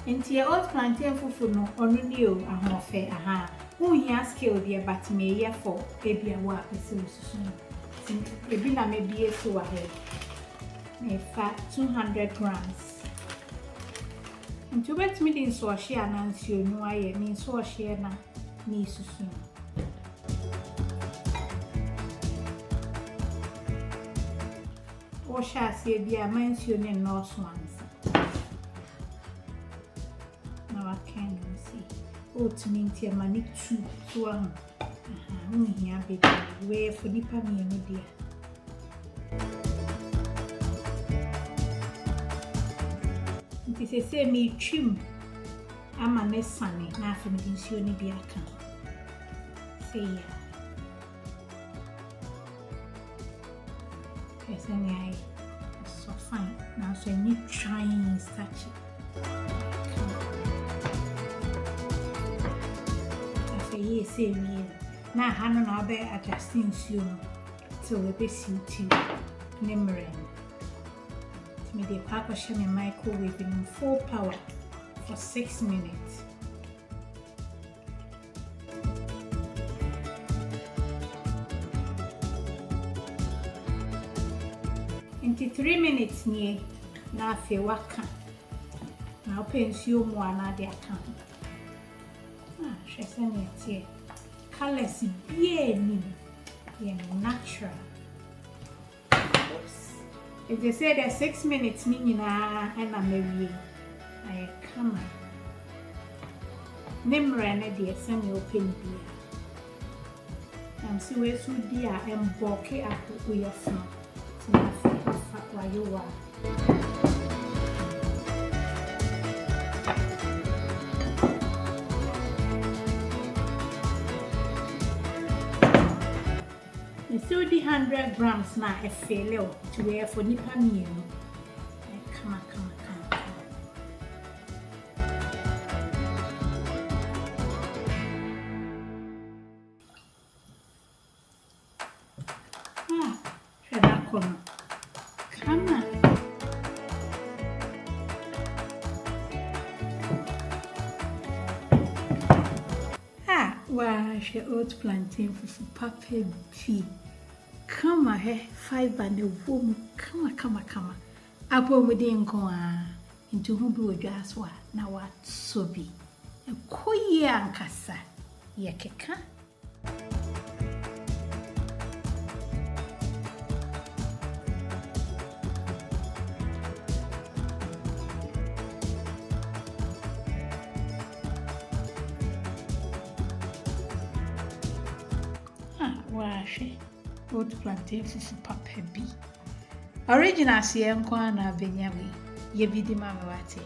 Inti oat plantain fufu no onu ni o ahofe aha. Unhia scale de but me ye for ebia wa pese osusu. Ebi na me bie so ahead. Me fa 200 grams. Inti bet me din so share na nsuo nu aye me so share na ni susu. O sha se bia man nsuo ne no so ansa. Oat minti amani 2 so aha unhia bebe we for nipa me no dia nti se me twim ama ne sane na afa me nsuo ne bi aka se ya pese ne ai so fine na so ni trying starch say me na hanu na be adjusting nsuo no till we be siuti nemre me dey kwa share my microwave in full power for 6 minutes. In 3 minutes nie na afi waka na open nsuo mu ana de aka sheseniatie colors bien ni natural. If they say that 6 minutes ni na ana mewie I come nemre na de semi open bia am si we so dia emboke akoko yefo na fa wa yo wa so the 100 grams na e fail to wear for nipa mienu. Come. Should I come? Come on. Wow, she oat plantain fufu papa fee. Come on, fibre and the womb. Come. Apple within go into whom do just what now what so be a koya and cassa. Yakeka. Washi oat plantain fufu papa bi original sie nko na benyawe ye bi di mama wate